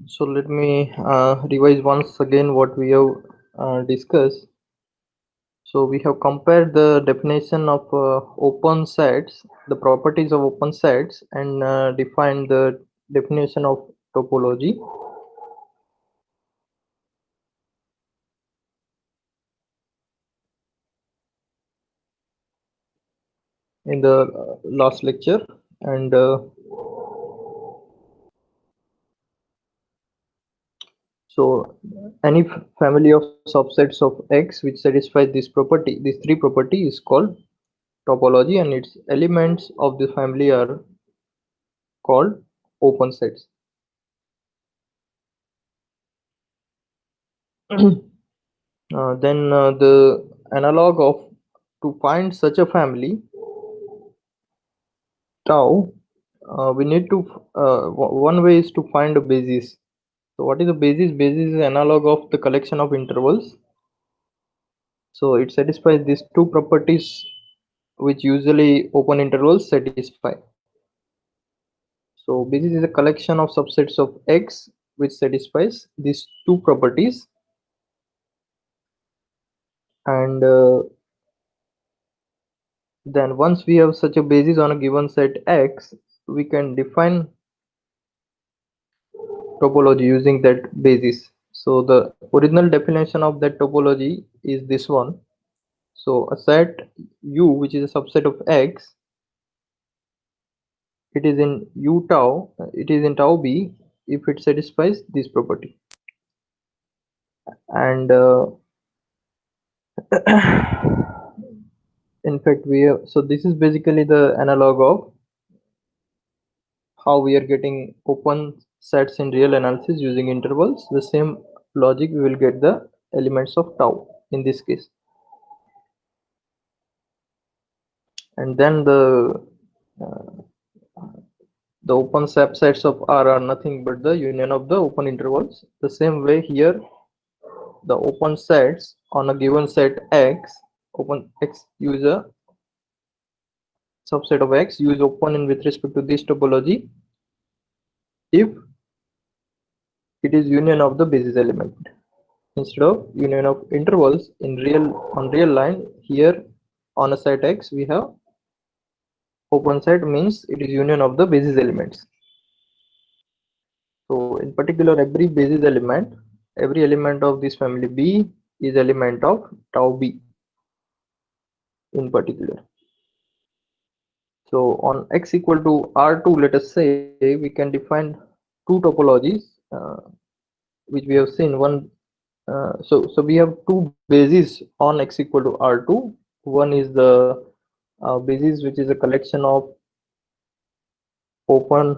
So let me revise once again what we have discussed. So we have compared the definition of open sets, the properties of open sets, and defined the definition of topology. In the last lecture, and so any family of subsets of X which satisfies this property, these three property is called topology, and its elements of the family are called open sets. Then the analog of to find such a family tau, we need to one way is to find a basis. So what is the basis? Basis is analog of the collection of intervals. So it satisfies these two properties which usually open intervals satisfy. So basis is a collection of subsets of X which satisfies these two properties, and then once we have such a basis on a given set X, we can define topology using that basis. So the original definition of that topology is this one. So a set U which is a subset of X, it is in U tau, it is in tau B if it satisfies this property. And in fact we have, so this is basically the analog of how we are getting open sets in real analysis using intervals. The same logic we will get the elements of tau in this case. And then the open subsets of R are nothing but the union of the open intervals. The same way here, the open sets on a given set X, open X use a subset of X, use open in with respect to this topology if it is union of the basis element. Instead of union of intervals in real line, here on a set X we have open set means it is union of the basis elements. So in particular, every element of this family B is element of tau B in particular. So on X equal to R2, let us say we can define two topologies which we have seen. One, so we have two bases on X equal to R2. One is the basis which is a collection of open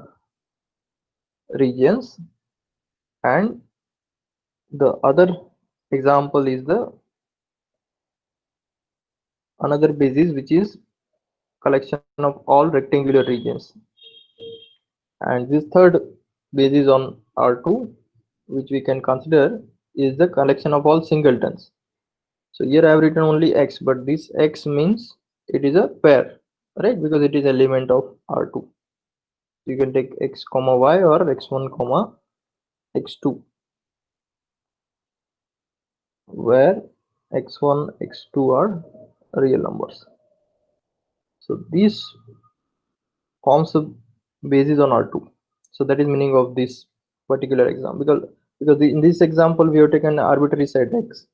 regions, and the other example is the another basis which is collection of all rectangular regions. And this third basis on R2 which we can consider is the collection of all singletons. So here I have written only X, but this X means it is a pair, right? Because it is element of R2. You can take X comma Y or X1 comma X2, where X1 X2 are real numbers. So these forms a basis on R2. So that is meaning of this particular example, because in this example we have taken arbitrary set X,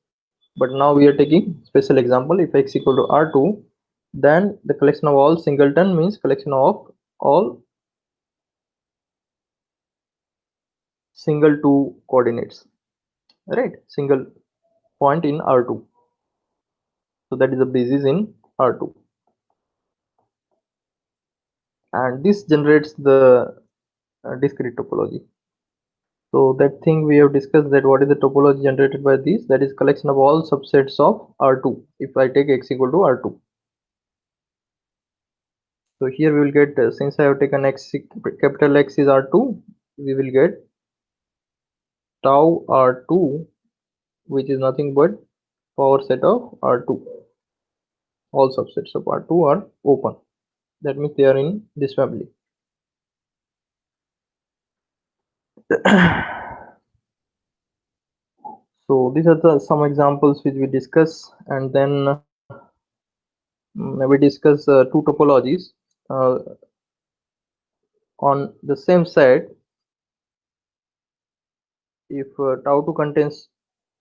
but now we are taking special example. If X equal to R2, then the collection of all singleton means collection of all single two coordinates, right? Single point in R2. So that is the basis in R2, and this generates the discrete topology. So that thing we have discussed, that what is the topology generated by this, that is collection of all subsets of R2 if I take X equal to R2. So here we will get, since I have taken X, capital X is R2, we will get tau R2, which is nothing but power set of R2. All subsets of R2 are open. That means they are in this family. So these are some examples which we discuss, and then we discuss two topologies uh, on the same set. If tau2 contains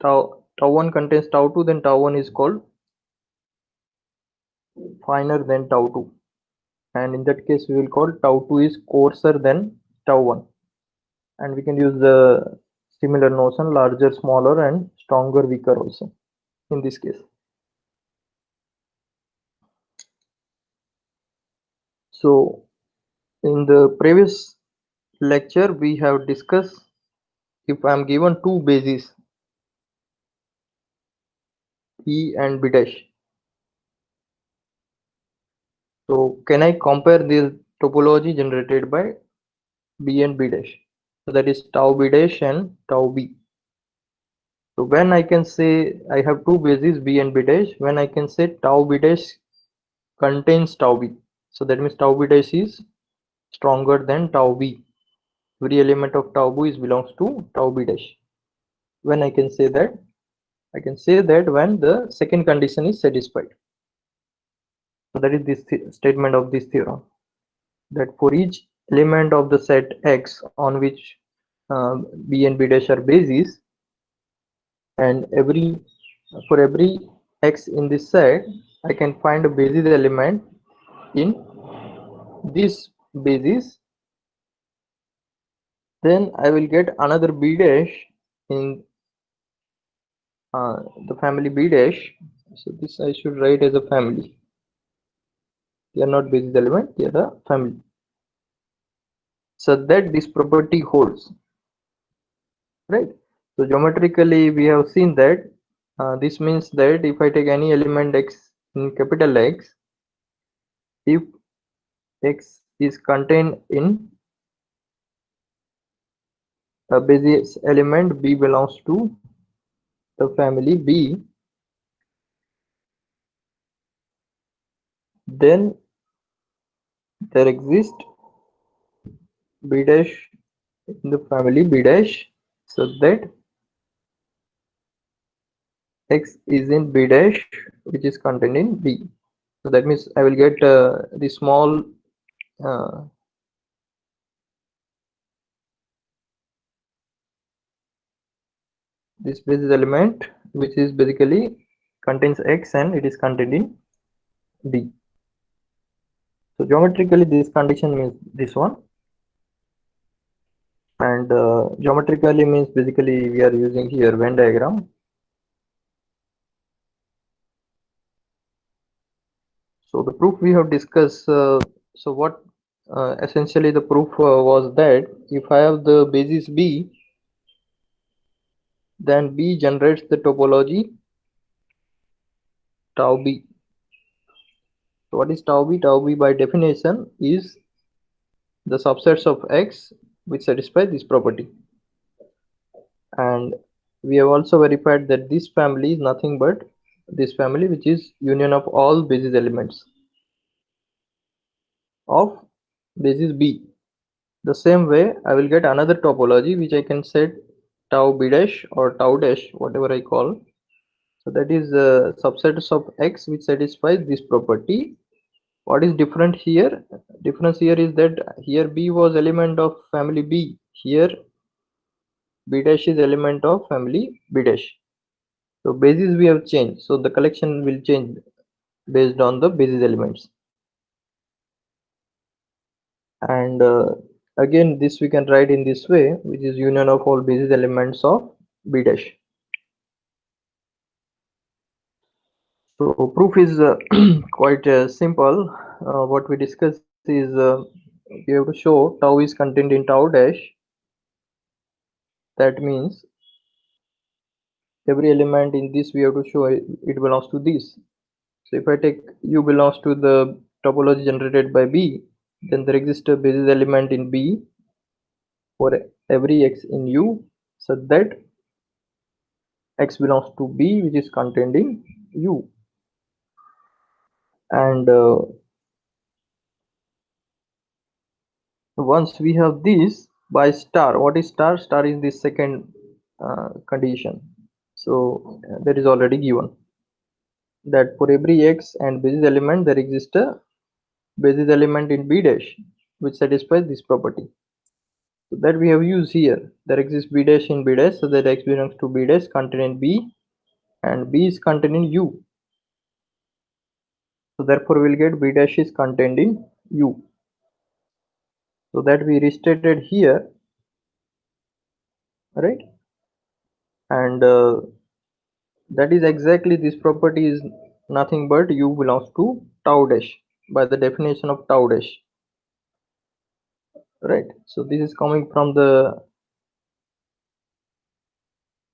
tau1 contains tau2, then tau1 is called finer than tau2, and in that case we will call tau2 is coarser than tau1, and we can use the similar notion larger, smaller, and stronger, weaker also in this case. So in the previous lecture we have discussed, if I am given two bases B and B dash, so can I compare this topology generated by B and B dash? So that is tau B dash and tau B. So when I can say I have two bases B and B dash, when I can say tau B dash contains tau B, so that means tau B dash is stronger than tau B. Every element of tau B belongs to tau B dash. When I can say that, I can say that when the second condition is satisfied. So that is this statement of this theorem, that for each element of the set X on which B and B dash are bases, and for every X in this set, I can find a basis element in this basis, then I will get another B dash in the family B dash. So this I should write as a family. They are not basis element, they are the family. So that this property holds, right? So geometrically we have seen that this means that if I take any element X in capital X, if X is contained in a basis element B belongs to the family B, then there exists B dash in the family B dash, so that X is in B dash which is contained in B. So that means I will get the small this basis element which is basically contains X and it is contained in B. So geometrically this condition means this one, and geometrically means basically we are using here Venn diagram. So the proof we have discussed, so what essentially the proof was that if I have the basis B, then B generates the topology tau B. So what is tau B? Tau B by definition is the subsets of X which satisfy this property. And we have also verified that this family is nothing but this family which is union of all basis elements of basis B. The same way I will get another topology which I can set tau B dash or tau dash, whatever I call. So that is subsets of X which satisfies this property. What is different here? Difference here is that here B was element of family B. Here B dash is element of family B dash. So basis we have changed. So the collection will change based on the basis elements. And again this we can write in this way, which is union of all basis elements of B dash. So proof is quite simple. What we discuss is we have to show tau is contained in tau dash. That means every element in this we have to show it belongs to this. So if I take U belongs to the topology generated by B, then there exists a basis element in B for every X in U, such that X belongs to B which is contained in U. And once we have this by star, what is star? Star is the second condition. So that is already given that for every x and basis element there exists a basis element in B dash which satisfies this property. So that we have used here. There exists B dash in B dash, so that x belongs to B dash contained in B and B is contained in U. So therefore we'll get B dash is contained in U. So that we restated here, right? And that is exactly this property is nothing but U belongs to tau dash by the definition of tau dash, right? So this is coming from the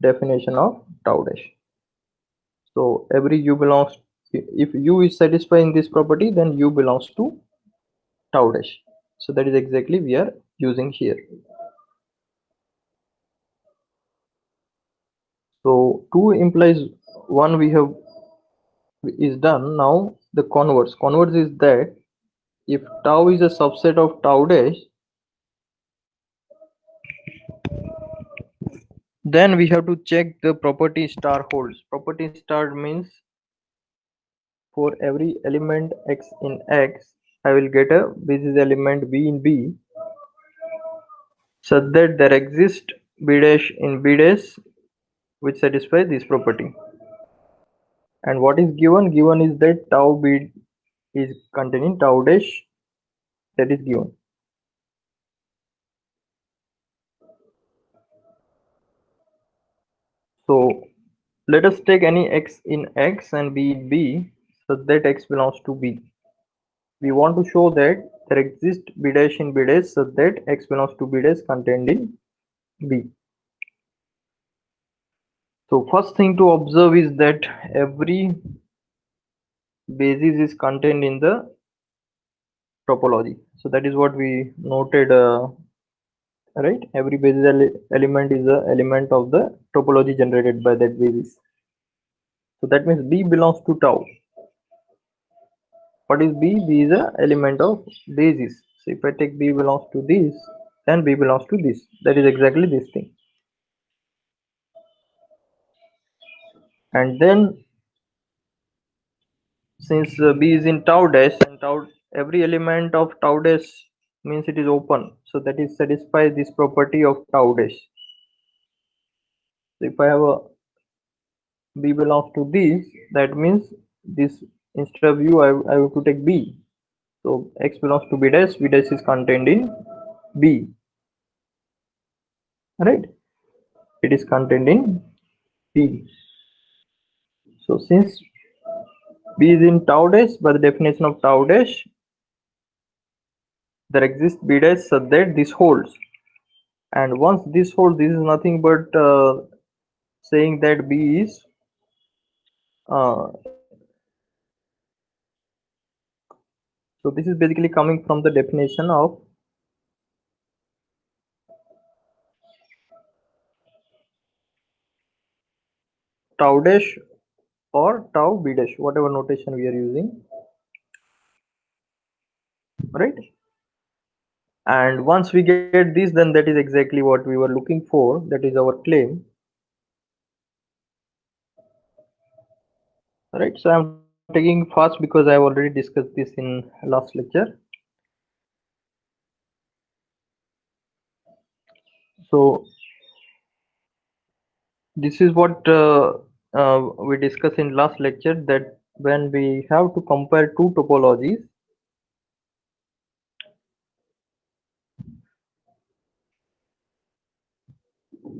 definition of tau dash. So every U belongs, if U is satisfying this property, then U belongs to tau dash. So that is exactly we are using here. So 2 implies 1 we have is done. Now the converse. Converse is that if tau is a subset of tau dash, then we have to check the property star holds. Property star means for every element x in x, I will get a basis element b in b such that there exists b dash in b dash which satisfy this property. And what is given? Given is that tau b is containing tau dash, that is given. So let us take any x in x and b in b such that x belongs to b. We want to show that there exists b dash in b dash such that x belongs to b dash contained in b. So first thing to observe is that every basis is contained in the topology. So that is what we noted, right? Every basis element is a element of the topology generated by that basis. So that means B belongs to tau. What is B? B is a element of basis. So if I take B belongs to this, then B belongs to this. That is exactly this thing. And then since B is in tau dash and tau, every element of tau dash means it is open. So that is satisfies this property of tau dash. So if I have a B belongs to this, that means this instead of U, I have to take B. So X belongs to B dash is contained in B, right? It is contained in B. So since B is in tau dash, by the definition of tau dash, there exists B dash such that this holds. And once this holds, this is nothing but saying that B is so this is basically coming from the definition of tau dash or tau B dash, whatever notation we are using, right? And once we get this, then that is exactly what we were looking for. That is our claim, right? So I'm taking fast because I have already discussed this in last lecture. So this is what we discussed in last lecture, that when we have to compare two topologies,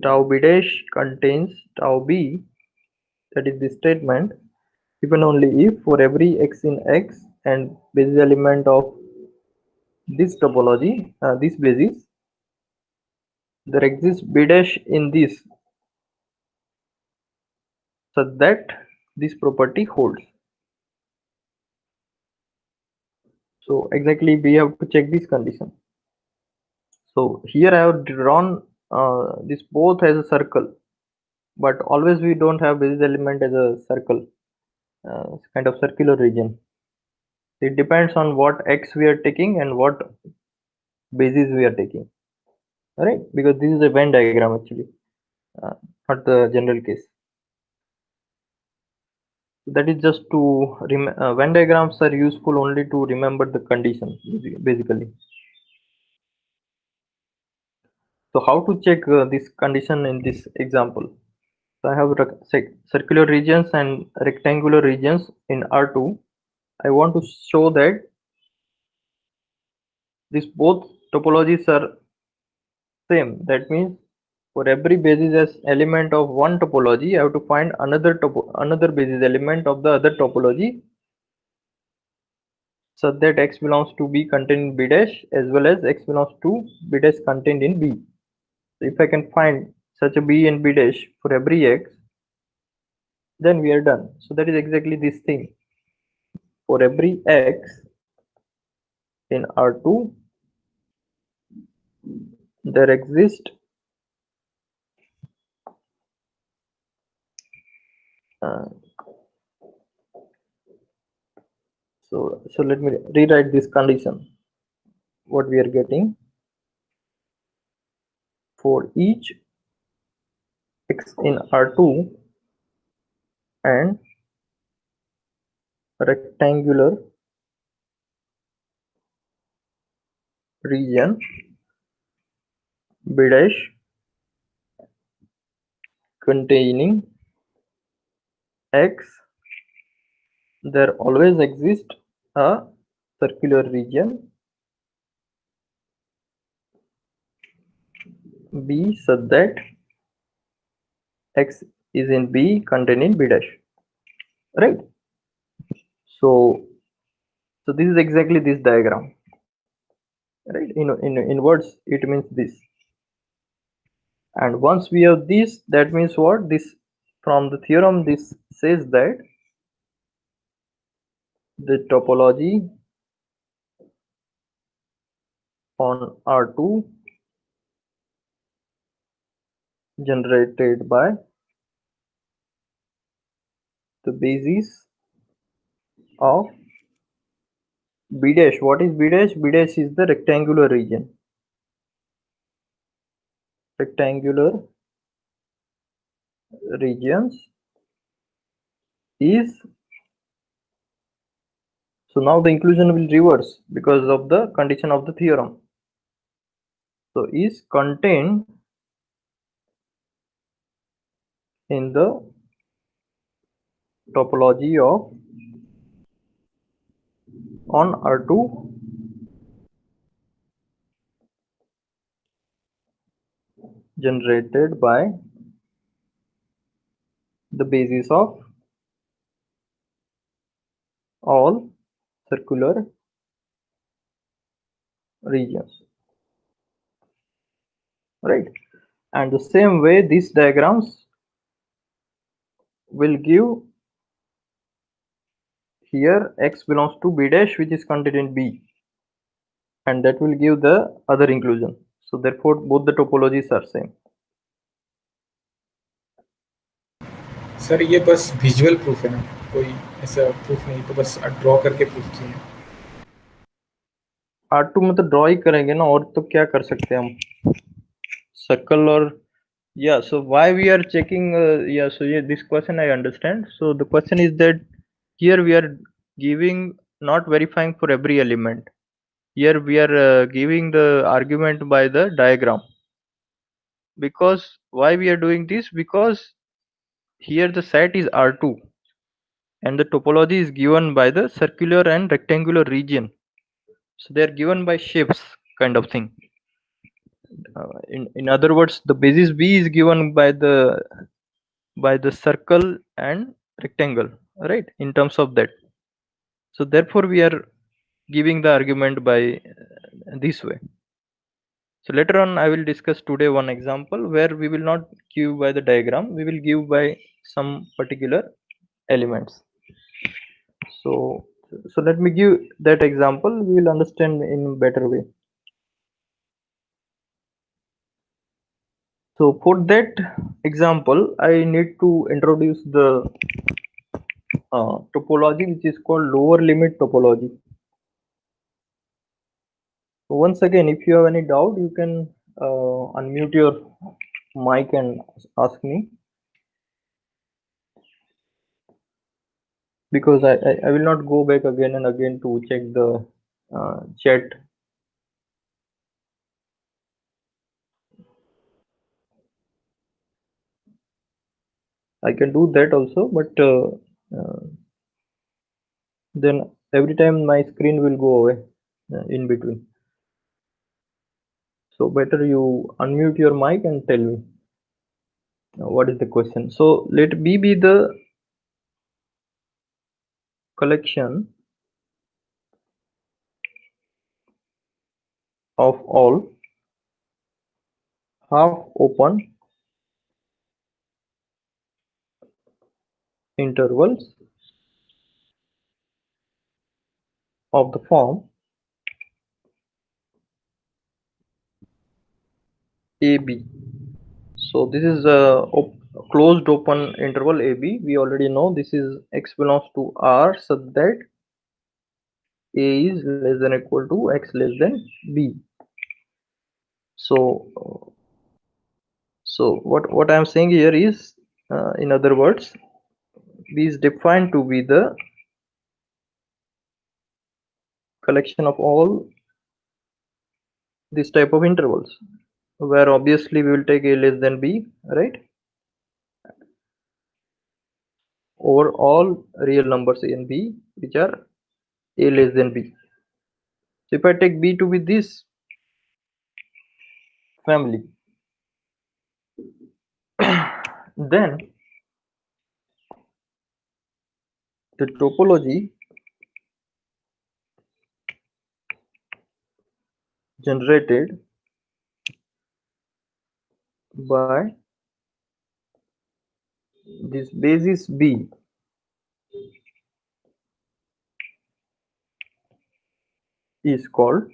tau b dash contains tau b, that is the statement, even only if for every x in x and basis element of this topology, this basis, there exists b dash in this such that this property holds. So exactly we have to check this condition. So here I have drawn this both as a circle, but always we don't have basis element as a circle, kind of circular region. It depends on what x we are taking and what basis we are taking, right? Because this is a Venn diagram actually, not the general case. That is just to Venn diagrams are useful only to remember the condition basically. So how to check this condition in this example? So I have circular regions and rectangular regions in R2. I want to show that these both topologies are same. That means for every basis as element of one topology, I have to find another basis element of the other topology such that x belongs to B contained in B dash as well as x belongs to B dash contained in B. So if I can find such a B and B dash for every x, then we are done. So that is exactly this thing. For every x in R2, there exists uh, so let me rewrite this condition. What we are getting for each x in R2 and rectangular region B dash containing x, there always exists a circular region B such that x is in B containing B dash, right? So this is exactly this diagram, right? In words it means this. And once we have this, that means what? This from the theorem, this says that the topology on R2 generated by the basis of B dash. What is B dash? B dash is the rectangular region. Rectangular regions is, so now the inclusion will reverse because of the condition of the theorem. So is contained in the topology of on R2 generated by the basis of all circular regions, right? And the same way these diagrams will give here x belongs to B dash which is contained in B, and that will give the other inclusion. So therefore both the topologies are same. Sir ये बस visual proof है ना, कोई ऐसा proof नहीं, तो बस draw करके प्रूफ किए हैं। R2 में तो ड्रॉ ही करेंगे ना, और तो क्या कर सकते हैं हम, सर्कल और yeah. So why we are checking yeah, so yeah, this question I understand. So the question is that here we are giving, not verifying for every element. Here we are giving the argument by the diagram. Because why we are doing this? Because here the set is R2 and the topology is given by the circular and rectangular region. So they are given by shapes kind of thing. In other words, the basis B is given by the circle and rectangle, right? In terms of that. So therefore we are giving the argument by this way. So later on I will discuss today one example where we will not give by the diagram, we will give by some particular elements. So let me give that example, we will understand in better way. So for that example I need to introduce the topology which is called lower limit topology. So once again, if you have any doubt, you can unmute your mic and ask me. because I will not go back again and again to check the chat. I can do that also, but then every time my screen will go away in between. So better you unmute your mic and tell me what is the question. So let B be the collection of all half open intervals of the form AB. So this is a closed open interval AB. We already know this is x belongs to R such that A is less than or equal to x less than B. So what I am saying here is, in other words, B is defined to be the collection of all this type of intervals, where obviously we will take A less than B, right, over all real numbers A and B which are A less than B. So if I take B to be this family, then the topology generated by this basis B is called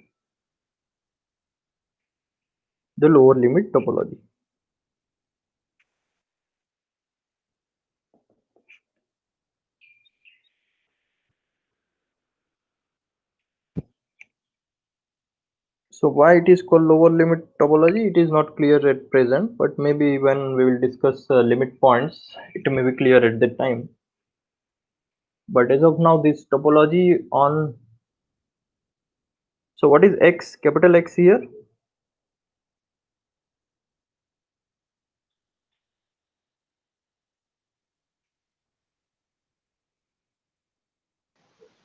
the lower limit topology. So why it is called lower limit topology, it is not clear at present, but maybe when we will discuss limit points, it may be clear at that time. But as of now, this topology on, so what is X, capital X here?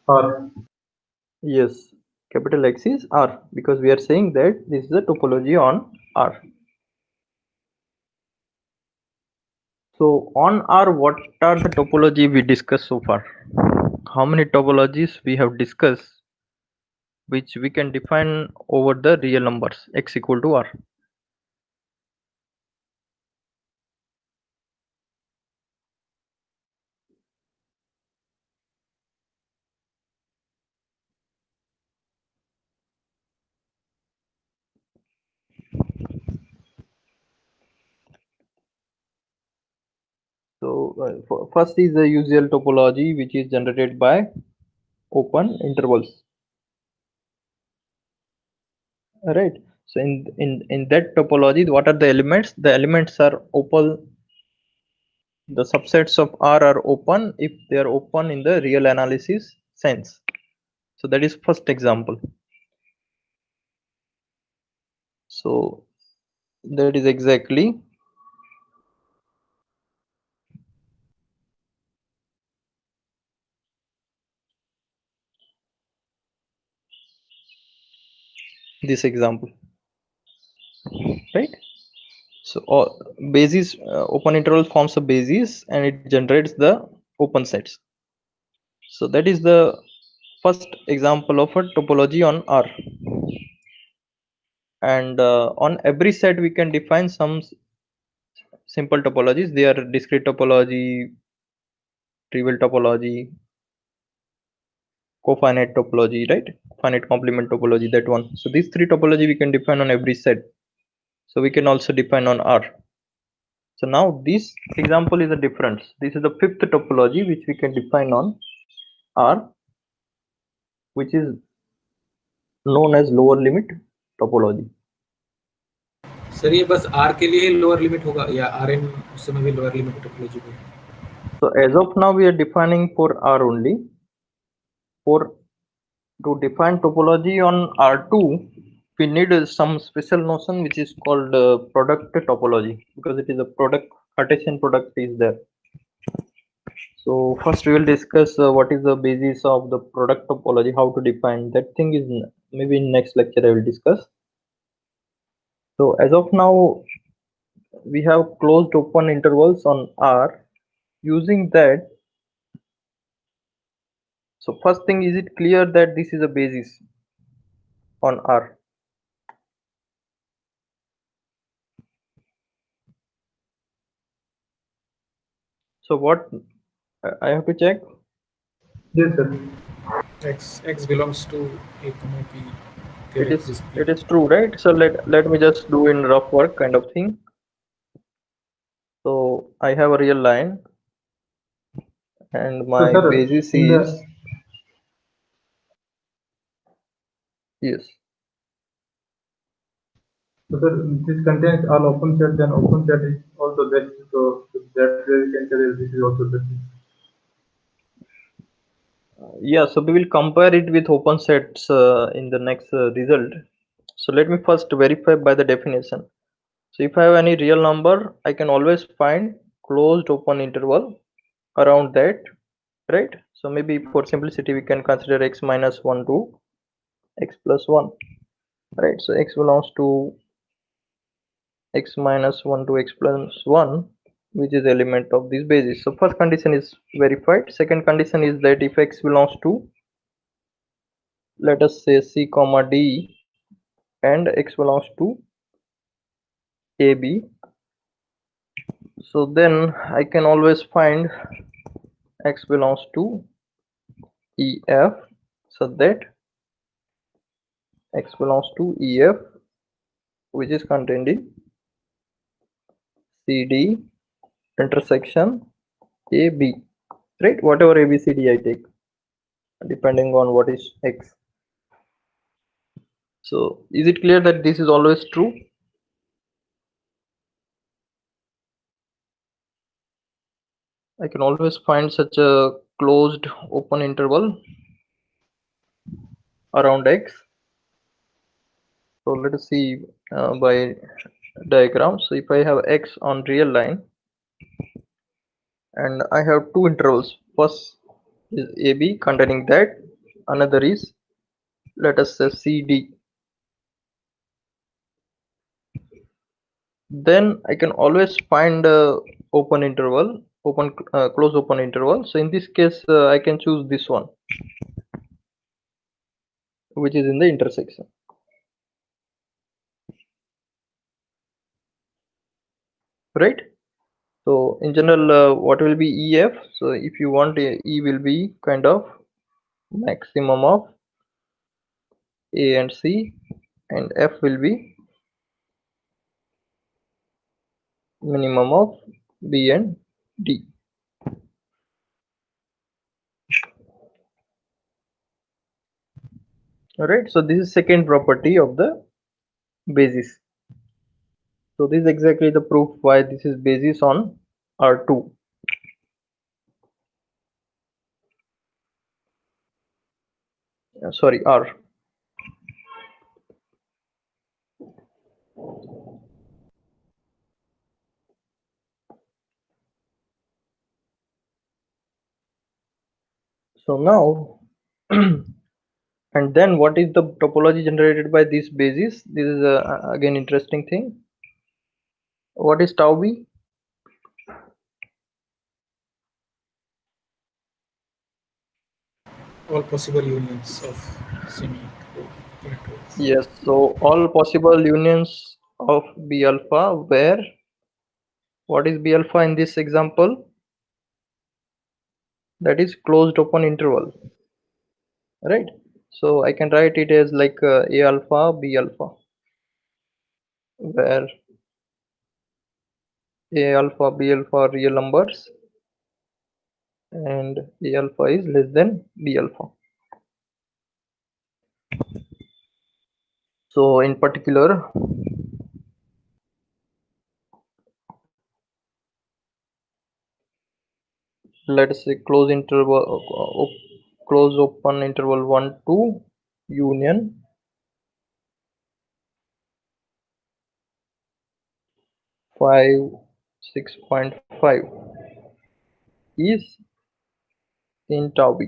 R. Yes, capital X is R, because we are saying that this is a topology on R. So on R, what are the topology we discussed so far? How many topologies we have discussed which we can define over the real numbers x equal to R? So first is the usual topology which is generated by open intervals. Right. So in that topology, what are the elements? The elements are open. The subsets of R are open if they are open in the real analysis sense. So that is first example. So that is exactly this example, right? So basis open interval forms a basis and it generates the open sets. So that is the first example of a topology on R. And on every set we can define some simple topologies. They are discrete topology, trivial topology, cofinite topology, right? Finite complement topology, that one. So these three topology we can define on every set. So we can also define on R. So now this example is a difference. This is the fifth topology which we can define on R, which is known as lower limit topology. Sir ये बस R के लिए lower limit होगा या Rn उसमें भी lower limit topology होगा? So as of now, we are defining for R only. To define topology on R2, we need some special notion which is called product topology, because it is a product, Cartesian product is there. So first we will discuss what is the basis of the product topology, how to define that thing is maybe in next lecture I will discuss. So as of now, we have closed open intervals on R. Using that, so first thing, is it clear that this is a basis on R? So what I have to check? Yes, sir. X belongs to A comma P. There exists P. It is true, right? So let me just do in rough work kind of thing. So I have a real line and my So, sir, basis in is, the yes. so, sir, this contains all open set, then open set is also best. So that way we can say that this is also best. Yeah, so we will compare it with open sets in the next result. So let me first verify by the definition. So if I have any real number, I can always find closed open interval around that, right? So maybe for simplicity, we can consider x minus 1 to x plus 1, right? So x belongs to x minus 1 to x plus 1, which is element of this basis. So first condition is verified. Second condition is that if x belongs to, let us say, c comma d, and x belongs to ab, so then I can always find x belongs to ef, so that x belongs to ef, which is contained in cd intersection ab, right? Whatever abcd I take, depending on what is x. So is it clear that this is always true? I can always find such a closed open interval around x. So let us see by diagram. So if I have x on real line and I have two intervals, first is AB containing that, another is, let us say, CD, then I can always find open interval, close open interval. So in this case I can choose this one, which is in the intersection, right? So in general, what will be EF? So if you want, E will be kind of maximum of A and C, and F will be minimum of B and D. Alright, so this is second property of the basis. So this is exactly the proof why this is basis on R2. Sorry, R. So now, and then what is the topology generated by this basis? This is again interesting thing. What is tau b? All possible unions of semi-electrons. Yes, so all possible unions of B alpha, where, what is B alpha in this example? That is closed open interval, right? So I can write it as like A alpha, B alpha, where A alpha, B alpha are real numbers and A alpha is less than B alpha. So in particular, let us say close interval, close open interval 1 2 union 5 6.5 is in tau b,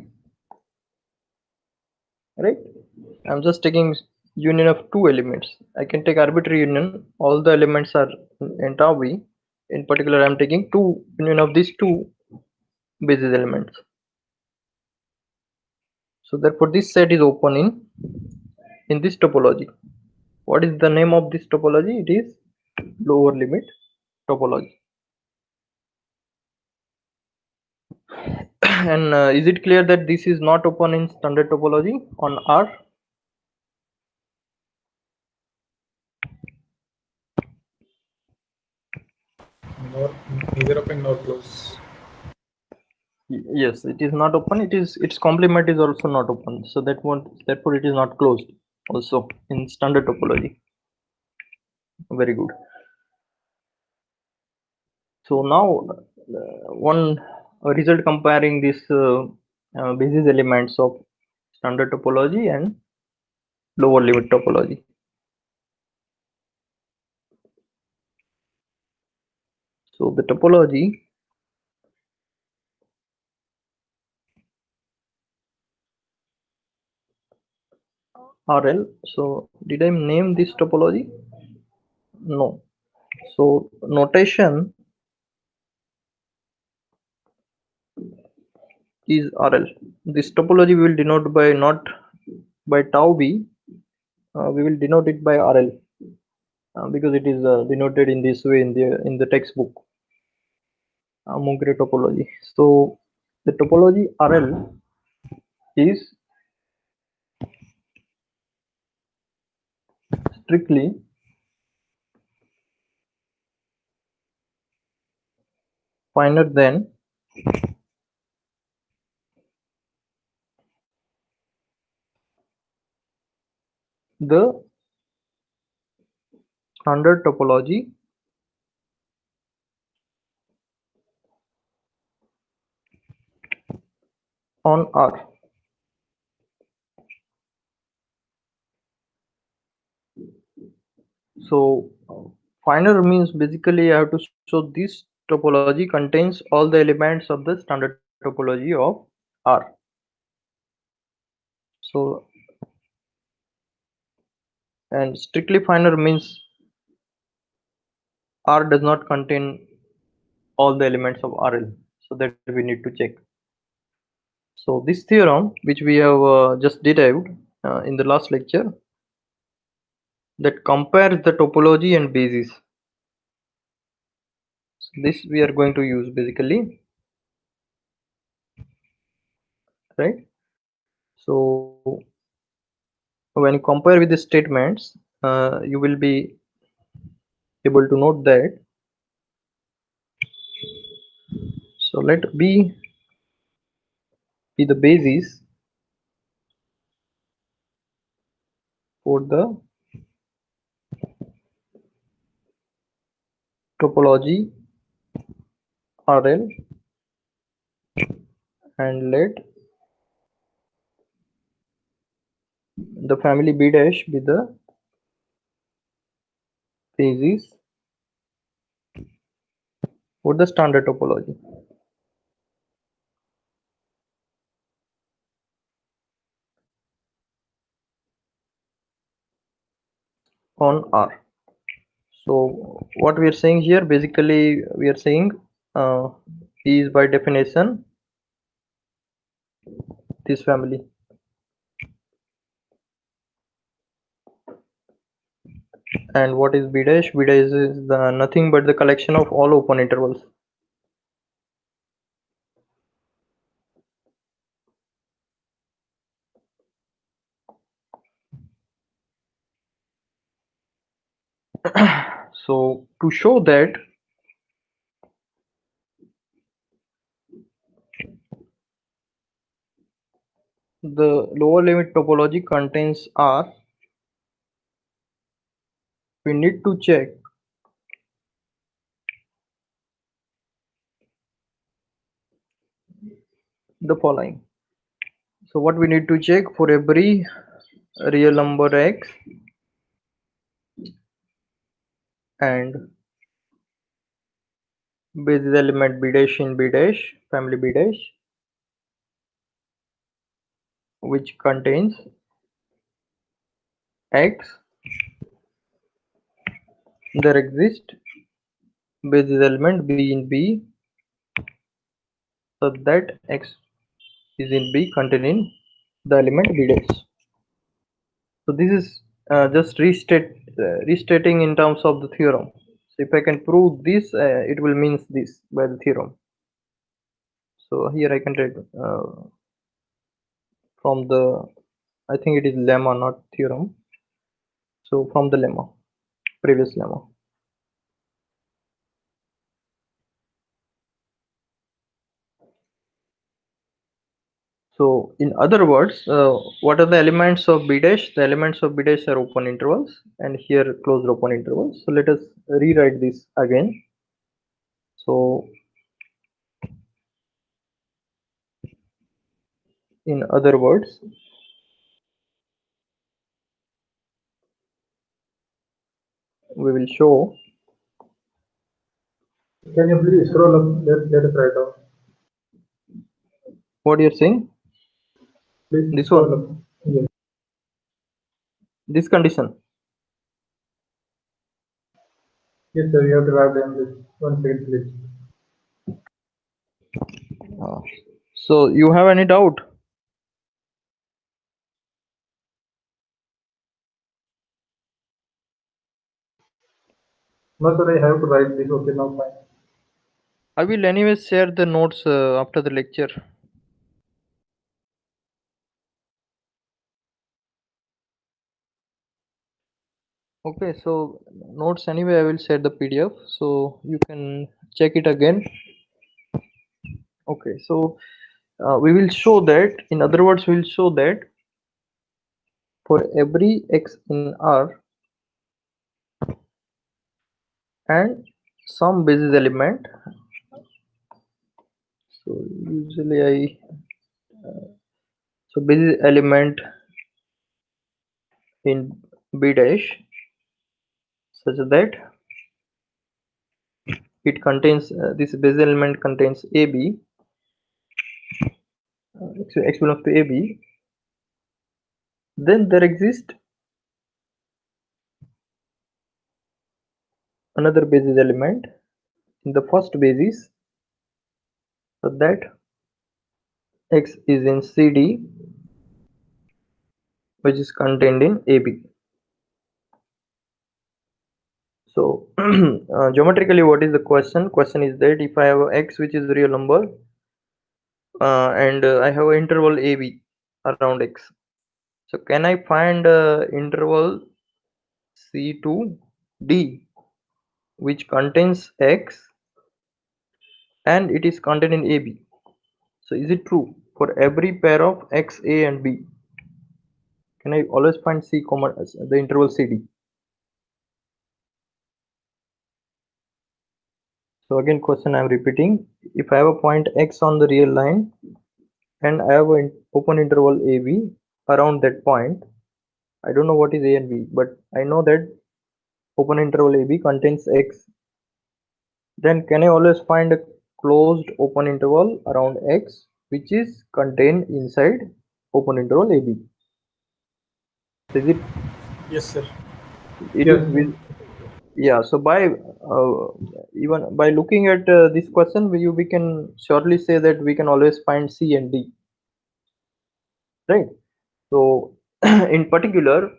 right? I'm just taking union of two elements. I can take arbitrary union, all the elements are in tau b. In particular, I'm taking two union of these two basis elements. So therefore this set is open in this topology. What is the name of this topology? It is lower limit topology. And is it clear that this is not open in standard topology on R? Neither open nor close. Yes, it is not open. It is, its complement is also not open. So that one, therefore it is not closed also in standard topology. Very good. So now one result comparing this basis elements of standard topology and lower limit topology. So the topology RL. So did I name this topology? No. So notation is RL. This topology we will denote by not by tau b. We will denote it by RL because it is denoted in this way in the textbook. Mugre topology. So the topology RL is strictly finer than the standard topology on R. So finer means basically I have to show this topology contains all the elements of the standard topology of R. So and strictly finer means R does not contain all the elements of RL. So that we need to check. So this theorem, which we have just derived in the last lecture, that compares the topology and basis. So this we are going to use basically, right? So when you compare with the statements, you will be able to note that. So let B be the basis for the topology RL, and let the family B dash be the basis for the standard topology on R. So what we are saying here, basically we are saying is by definition this family, and what is B dash? B dash is the nothing but the collection of all open intervals. So to show that the lower limit topology contains R, we need to check the following. So what we need to check for every real number x and basis element b dash in b dash family b dash, which contains x, there exists basis element b in b, so that x is in b contained in the element b dash. So this is just restating in terms of the theorem. So if I can prove this, it will means this by the theorem. So here I can take from the, I think it is lemma, not theorem. So from the lemma, previous lemma. So in other words, what are the elements of B dash? The elements of B dash are open intervals, and here closed open intervals. So let us rewrite this again. So in other words, we will show. Can you please scroll up? Let us write down. What you're saying? Please This scroll one, up. Yes. this condition. Yes, sir. You have to write down this. 1 second, please. So you have any doubt? No, sir. I have to write this. Okay, now fine. I will anyway share the notes after the lecture. Okay, so notes anyway I will share the PDF, so you can check it again. Okay, so we will show that, in other words, we will show that for every x in R and some basis element. So usually so basis element in B dash such that it contains this basis element contains AB, x belongs to AB. Then there exists another basis element in the first basis, so that x is in CD, which is contained in AB. So geometrically, what is the question? Question is that if I have x which is a real number and I have an interval AB around x, so can I find interval C to D which contains x and it is contained in AB? So is it true for every pair of x, A and B? Can I always find C comma the interval CD? So again, question I am repeating. If I have a point x on the real line and I have an open interval AB around that point, I don't know what is A and B, but I know that open interval AB contains x. Then can I always find a closed open interval around x which is contained inside open interval AB? Is it? Yes, sir. It Yes. is with. Yeah, so by even by looking at this question, we can surely say that we can always find C and D, right? So in particular,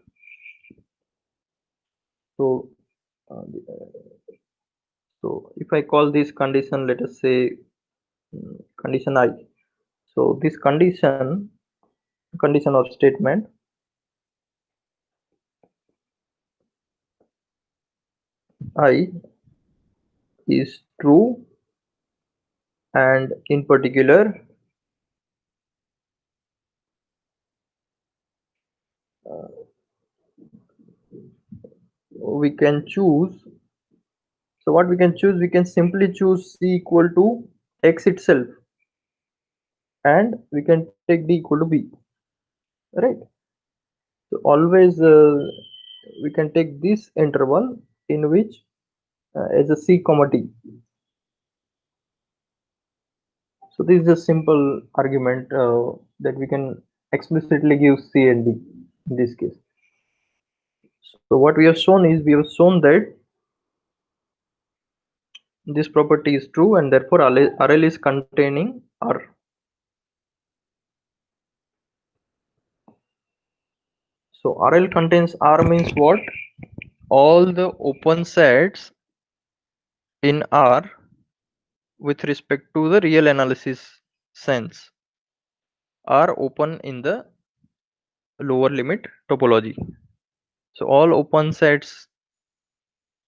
so uh, so if I call this condition, let us say condition I. So this condition of statement I is true, and in particular we can choose. So what we can choose, we can simply choose C equal to x itself. and we can take D equal to B, right? So always we can take this interval in which as a C comma D. So this is a simple argument that we can explicitly give C and D in this case. So what we have shown is, we have shown that this property is true and therefore RL is containing R. So RL contains R means what? All the open sets in R with respect to the real analysis sense are open in the lower limit topology. So all open sets,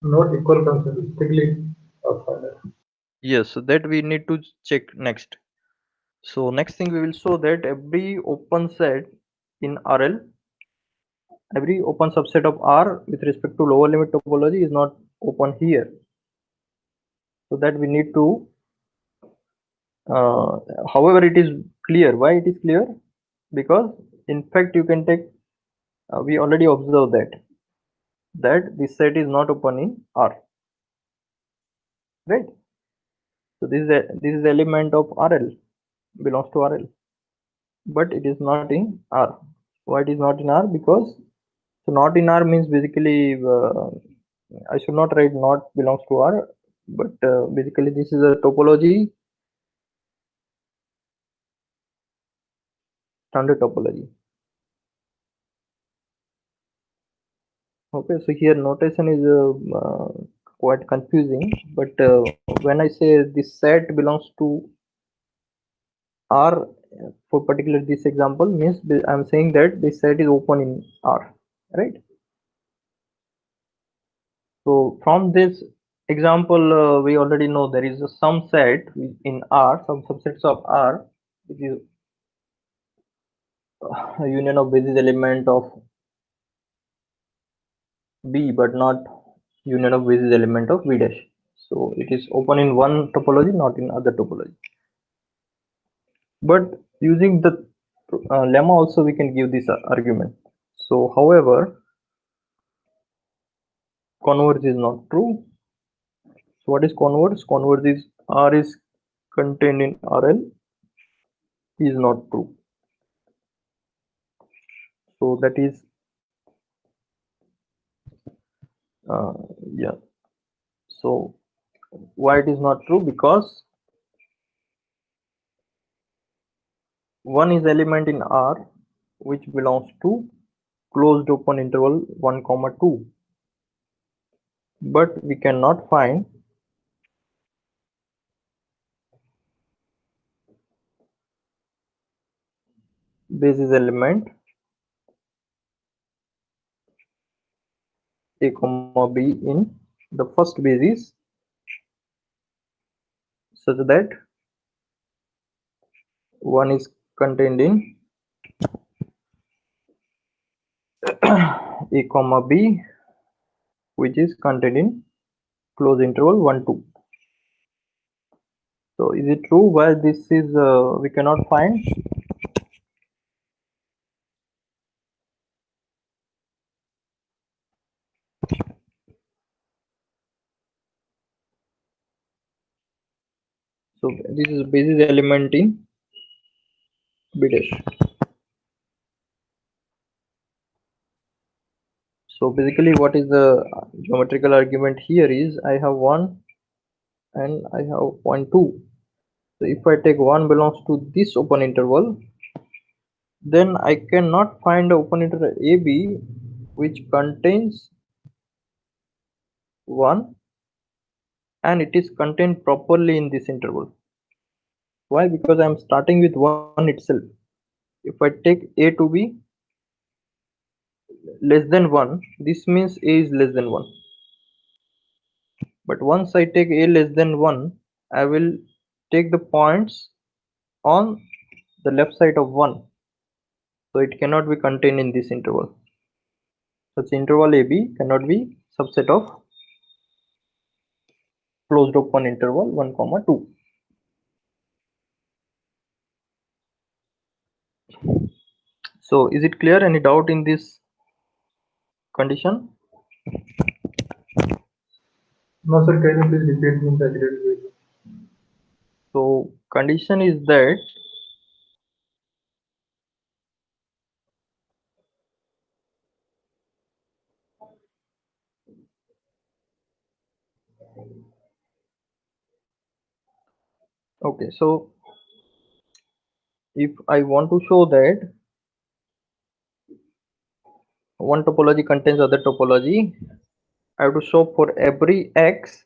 Not equal concept, strictly finite. yes, so that we need to check next. So next thing we will show that every open set in RL, every open subset of R with respect to lower limit topology is not open here. So that we need to, however, it is clear. Why it is clear? Because in fact you can take, we already observed that this set is not open in R, right? So this is the element of RL, belongs to RL, but it is not in R. Why it is not in R? Because, so not in R means basically, I should not write not belongs to R, but basically this is a topology, standard topology. Okay, so here notation is quite confusing, but when I say this set belongs to R, for particular this example means I'm saying that this set is open in R, right? So from this example, we already know there is some set in R, some subsets of R, which is a union of basis element of B, but not union of basis element of B dash. So it is open in one topology, not in other topology. But using the lemma also we can give this argument. So however, converge is not true. So what is converge? Converge is R is contained in RL is not true. So that is yeah. So why it is not true? Because one is element in R which belongs to closed open interval 1 comma 2, but we cannot find basis element A comma B in the first basis such that one is contained in A comma B, which is contained in closed interval 1 2. So is it true? Why this is we cannot find? So this is basis element in B dash. So basically what is the geometrical argument here is, I have 1 and I have 1 2. So if I take 1 belongs to this open interval, then I cannot find the open interval AB which contains 1 and it is contained properly in this interval. Why? Because I am starting with 1 itself. If I take A to be less than 1, this means A is less than 1. But once I take A less than 1, I will take the points on the left side of 1. So it cannot be contained in this interval. Such interval AB cannot be subset of closed open interval 1 comma 2. So is it clear? Any doubt in this condition? No, sir, can you please repeat in the accurate way? So condition is that okay, so if I want to show that one topology contains other topology, I have to show for every x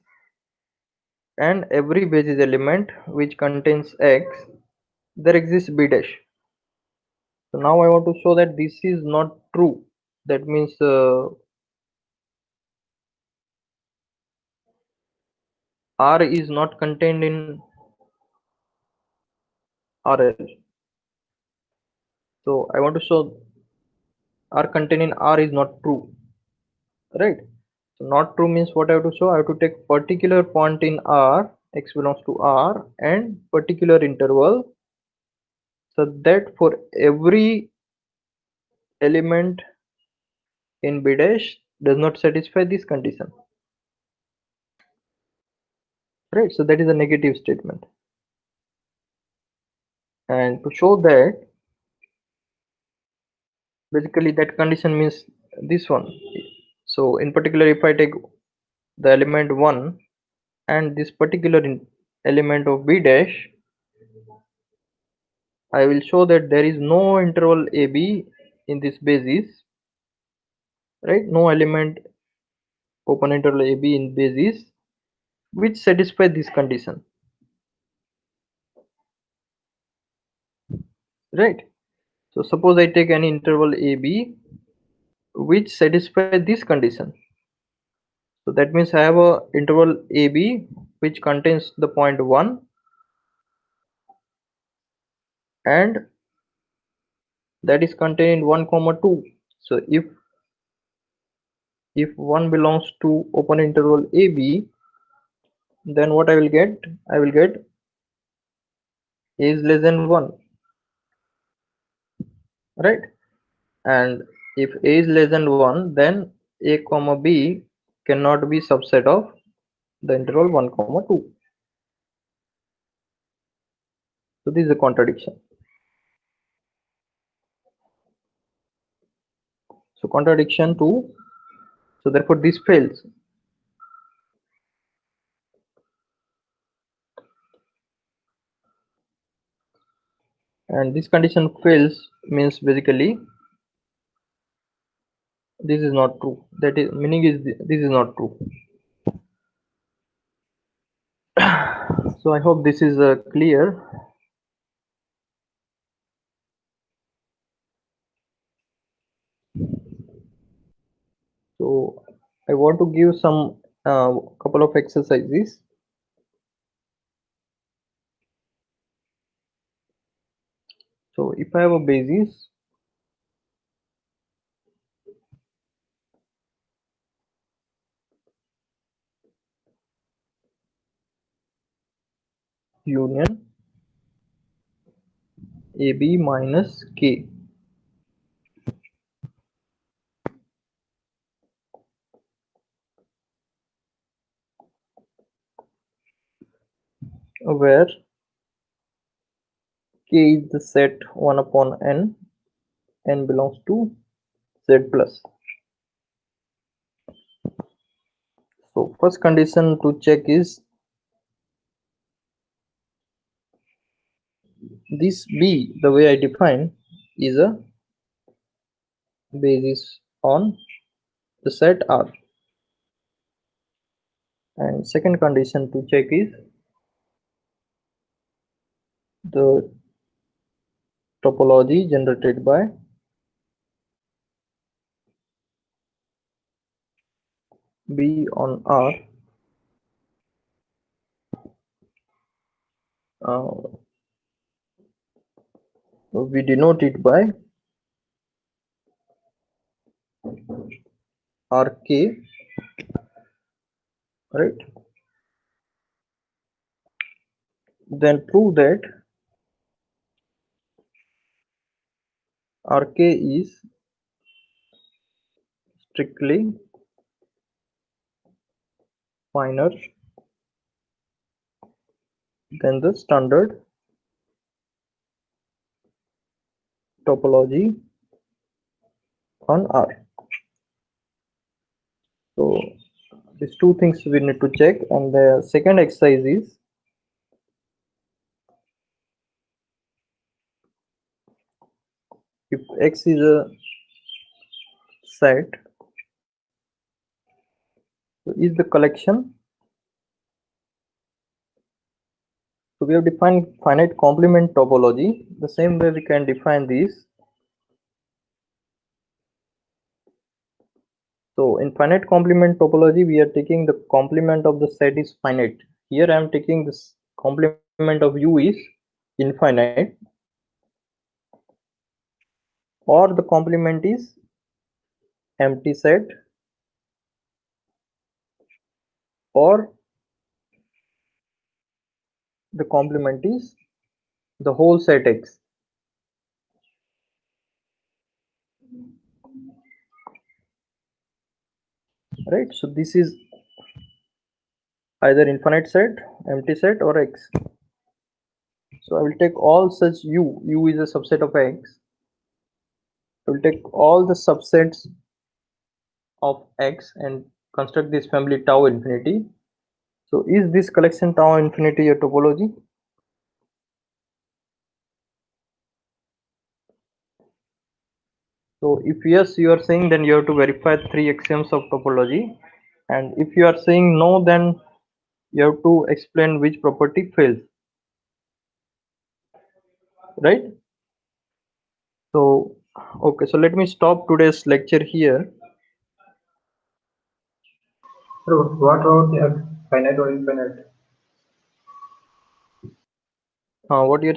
and every basis element which contains x, there exists b dash. So now I want to show that this is not true. That means R is not contained in RL. So I want to show R contained in R is not true, right? So not true means what I have to show? I have to take particular point in R, x belongs to R, and particular interval, so that for every element in B dash does not satisfy this condition, right? So that is a negative statement. And to show that, basically that condition means this one. So in particular, if I take the element 1 and this particular element of B dash, I will show that there is no interval AB in this basis, right? No element open interval AB in basis which satisfy this condition, right? So suppose I take any interval AB which satisfy this condition. So that means I have a interval AB which contains the point 1 and that is contained in 1 comma 2. So if 1 belongs to open interval AB, then what I will get? I will get A is less than 1, right? And if A is less than 1, then A comma B cannot be subset of the interval 1 comma 2. So this is a contradiction. So contradiction 2. So therefore this fails. And this condition fails means basically this is not true. That is meaning is this is not true. So I hope this is clear. So I want to give some couple of exercises. So if I have a basis union AB minus K, where K is the set 1 upon n, n belongs to Z plus. So first condition to check is this B, the way I define, is a basis on the set R. And second condition to check is the topology generated by B on R we denote it by RK, right? Then prove that Rk is strictly finer than the standard topology on R. So these two things we need to check. And the second exercise is if X is a set, so is the collection. So we have defined finite complement topology. The same way we can define this. So in finite complement topology, we are taking the complement of the set is finite. Here I am taking this complement of U is infinite, or the complement is empty set, or the complement is the whole set X. Right, so this is either infinite set, empty set, or X. So I will take all such U is a subset of X. I will take all the subsets of X and construct this family tau infinity. So is this collection tau infinity a topology? So if yes, you are saying, then you have to verify 3 axioms of topology. And if you are saying no, then you have to explain which property fails. Right? So, okay, so let me stop today's lecture here. So what about the finite or infinite? What you're